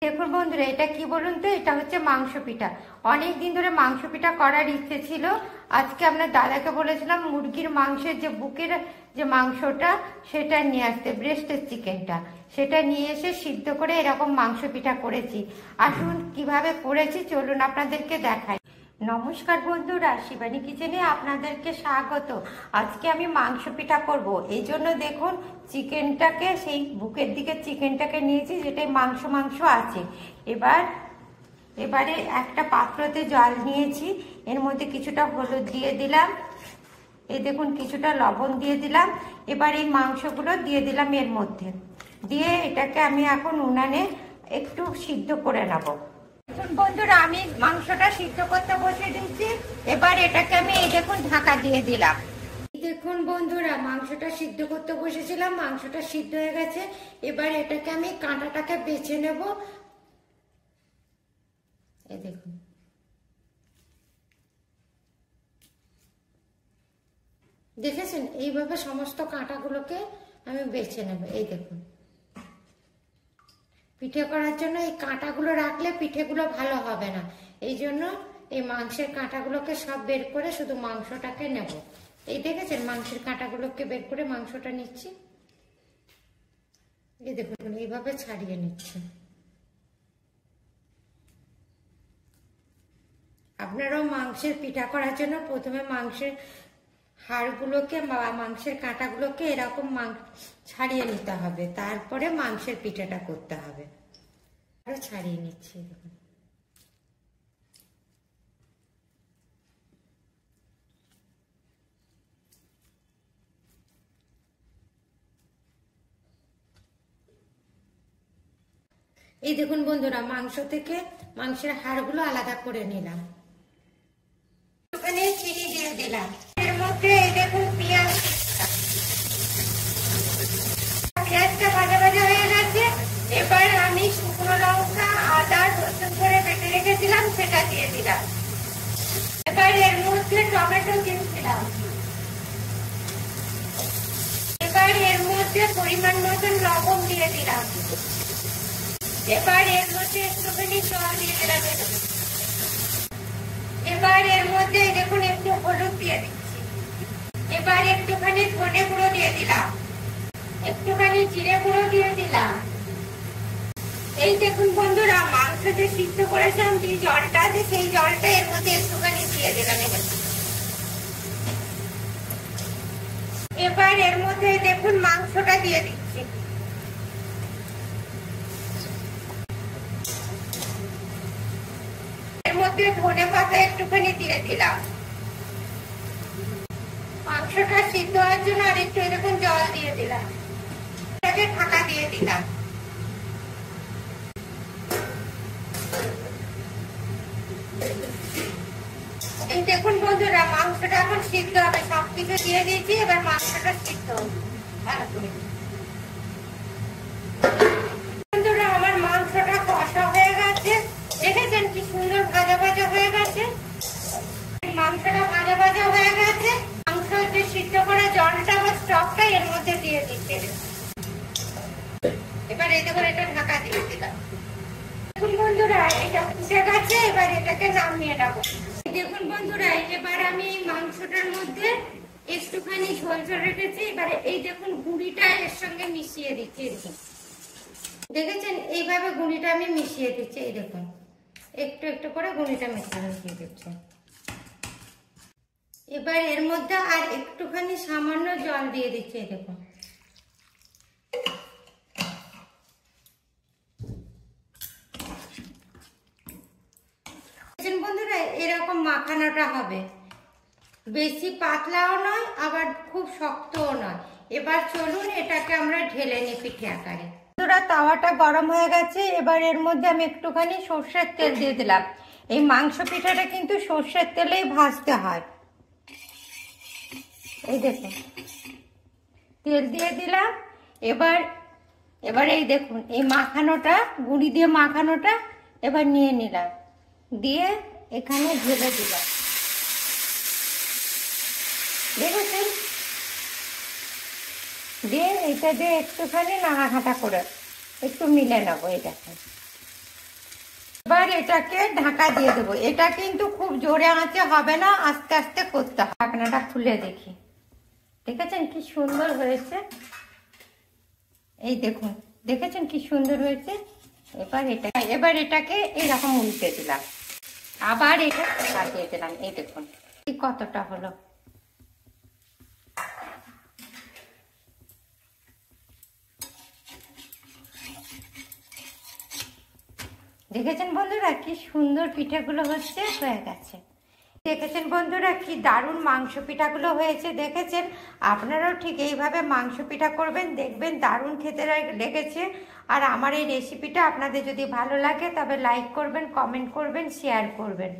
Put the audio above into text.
দেখুন বন্ধুরা, এটা কি বলুন তো, এটা হচ্ছে মাংস পিঠা। অনেক দিন ধরে মাংস পিঠা করার ইচ্ছে ছিল। আজকে আপনার দাদাকে বলেছিলাম মুরগির মাংসের যে বুকের যে মাংসটা সেটা নিয়ে আসতে, ব্রেস্টের চিকেনটা, সেটা নিয়ে এসে সিদ্ধ করে এরকম মাংস পিঠা করেছি। আসুন কিভাবে করেছি চলুন আপনাদেরকে দেখাই। নমস্কার বন্ধুরা, শিবানী কিচেনে আপনাদেরকে স্বাগত। আজকে আমি মাংস পিঠা করব, এই জন্য দেখুন চিকেনটাকে, সেই বুকের দিকে চিকেনটাকে নিয়েছি, যেটাই মাংস মাংস আছে। এবারে একটা পাত্রতে জল নিয়েছি, এর মধ্যে কিছুটা হলুদ দিয়ে দিলাম, এই দেখুন কিছুটা লবণ দিয়ে দিলাম। এবার এই মাংসগুলো দিয়ে দিলাম এর মধ্যে, দিয়ে এটাকে আমি এখন উনানে একটু সিদ্ধ করে নেব। বন্ধুরা, আমি মাংসটা সিদ্ধ করতে বসে দিচ্ছি। এবার এটাকে আমি এই দেখুন ঢাকা দিয়ে দিলাম। দেখুন বন্ধুরা, মাংসটা সিদ্ধ করতে বসেছিলাম, মাংসটা সিদ্ধ হয়ে গেছে। এবার এটাকে আমি কাঁটাটাকে বেছে নেব। এই দেখুন, দেখেছেন এইভাবে সমস্ত কাঁটাগুলোকে আমি বেছে নেব। এই দেখুন, পিঠে করার জন্য এই কাঁটাগুলো রাখলে পিঠেগুলো ভালো হবে না, এই জন্য এই মাংসের কাঁটাগুলোকে সব বের করে শুধু মাংসটাকে নেব। এই দেখেছেন, মাংসের কাঁটাগুলোকে বের করে মাংসটা নিচ্ছি। এই দেখুন এইভাবে ছাড়িয়ে নিচ্ছি। আপনারাও মাংসের পিঠা করার জন্য প্রথমে মাংসের হাড়গুলোকে বা মাংসের কাঁটাগুলোকে এরকম ছাড়িয়ে নিতে হবে, তারপরে মাংসের পিঠাটা করতে হবে। আরো ছাড়িয়ে নিচ্ছি। দেখুন এই দেখুন বন্ধুরা, মাংস থেকে মাংসের হাড়গুলো আলাদা করে নিলাম। ওখানে চিনি দিয়ে দিলাম, এর মধ্যে এই দেখুন পেঁয়াজটা ভাজা ভাজা হয়ে গেছে। এবার আমি শুকনো লঙ্কা, আদা, রসুন করে বেটে রেখেছিলাম সেটা দিয়ে দিলাম। এবার এর মধ্যে টমেটো দিয়ে দিলাম। এবার এর মধ্যে পরিমাণ মতন লবণ দিয়ে দিলাম। এবার এর মধ্যে একটুখানি জল দিয়ে দিলাম। এবার এর মধ্যে দেখুন একটু হলুদ দিয়ে দিচ্ছি। এবার একটুখানি ধনে গুঁড়ো দিয়ে দিলাম, একটুখানি জিরে গুঁড়ো দিয়ে দিলাম। এই দেখুন বন্ধুরা, মাংস যে সিদ্ধ করেছিলাম যে জলটা আছে, সেই জলটা এর মধ্যে একটুখানি দিয়ে দিলাম। এবার এর মধ্যে দেখুন মাংসটা দিয়ে দিচ্ছি। এর মধ্যে ধনে পাতা একটুখানি দিয়ে দিলাম। মাংসটা সিদ্ধ হওয়ার জন্য আর একটু এরকম জল দিয়ে দিলাম, ঢাকা দিয়ে দিলাম। এই দেখুন বন্ধুরা, মাংসটা এখন সিদ্ধ হবে, সবকিছু দিয়ে দিয়েছি। এবার মাংসটা সিদ্ধ হবে ভালো করে। বন্ধুরা, আমার মাংসটা কষা হয়ে গেছে, দেখেছেন কি সুন্দর ভাজা ভাজা হয়ে গেছে। মাংসটা ভাজা ভাজা হয়ে গেছে। মাংস যে সিদ্ধ করা জলটা বা স্টকটা এর মধ্যে দিয়ে দিচ্ছি। এবার এই দেখুন এটা ঢাকা দিয়ে দিলাম। দেখুন বন্ধুরা, এটা ফুটে গেছে, এবার এটাকে নামিয়ে নেবো। দেখুন বন্ধুরা, এবার আমি এই মাংসটার মধ্যে একটুখানি ঝোল ঝোল রেখেছি। এবারে এই দেখুন গুঁড়িটা এর সঙ্গে মিশিয়ে দিচ্ছি। দেখেছেন এইভাবে গুঁড়িটা আমি মিশিয়ে দিচ্ছি। এই দেখুন একটু একটু করে গুঁড়িটা মিশিয়ে দিচ্ছি। এবার এর মধ্যে আর একটুখানি সামান্য জল দিয়ে দিচ্ছি। এই দেখুন বন্ধুরা, এরকম মাখানোটা হবে, বেশি পাতলাও নয় আবার খুব শক্তও নয়। এবার চলুন এটাকে আমরা ঢেলে নিই পিঠে আকারে। বন্ধুরা, তাওয়াটা গরম হয়ে গেছে। এবার এর মধ্যে আমি একটুখানি সর্ষের তেল দিয়ে দিলাম। এই মাংস পিঠাটা কিন্তু সর্ষের তেলেই ভাজতে হয়। এই দেখুন তেল দিয়ে দিলাম। এবার এই দেখুন এই মাখানোটা, গুঁড়ি দিয়ে মাখানোটা এবার নিয়ে নিলাম, দিয়ে এখানে ঢেলে দিলাম। দেখেছেন, দিয়ে এটা দিয়ে একটুখানি নাড়াঘাটা করে একটু মিলে নেবো। এই দেখুন এটাকে ঢাকা দিয়ে দেবো। এটা কিন্তু খুব জোরে আঁচে হবে না, আস্তে আস্তে করতে হবে। ঢাকনাটা খুলে দেখি, দেখেছেন কি সুন্দর হয়েছে? এই দেখুন, দেখেছেন কি সুন্দর হয়েছে? এবার এটাকে এরকম উল্টে দিলাম, আবার এটা সাজিয়ে দিলাম। এই দেখুন কতটা হলো। দেখেছেন বন্ধুরা কি সুন্দর পিঠাগুলো হচ্ছে, হয়ে গেছে। দেখেছেন বন্ধুরা কি দারুণ মাংস পিঠাগুলো হয়েছে, দেখেছেন? আপনারাও ঠিক এইভাবে মাংস পিঠা করবেন, দেখবেন দারুণ খেতে লেগেছে। আর আমার এই রেসিপিটা আপনাদের যদি ভালো লাগে তবে লাইক করবেন, কমেন্ট করবেন, শেয়ার করবেন।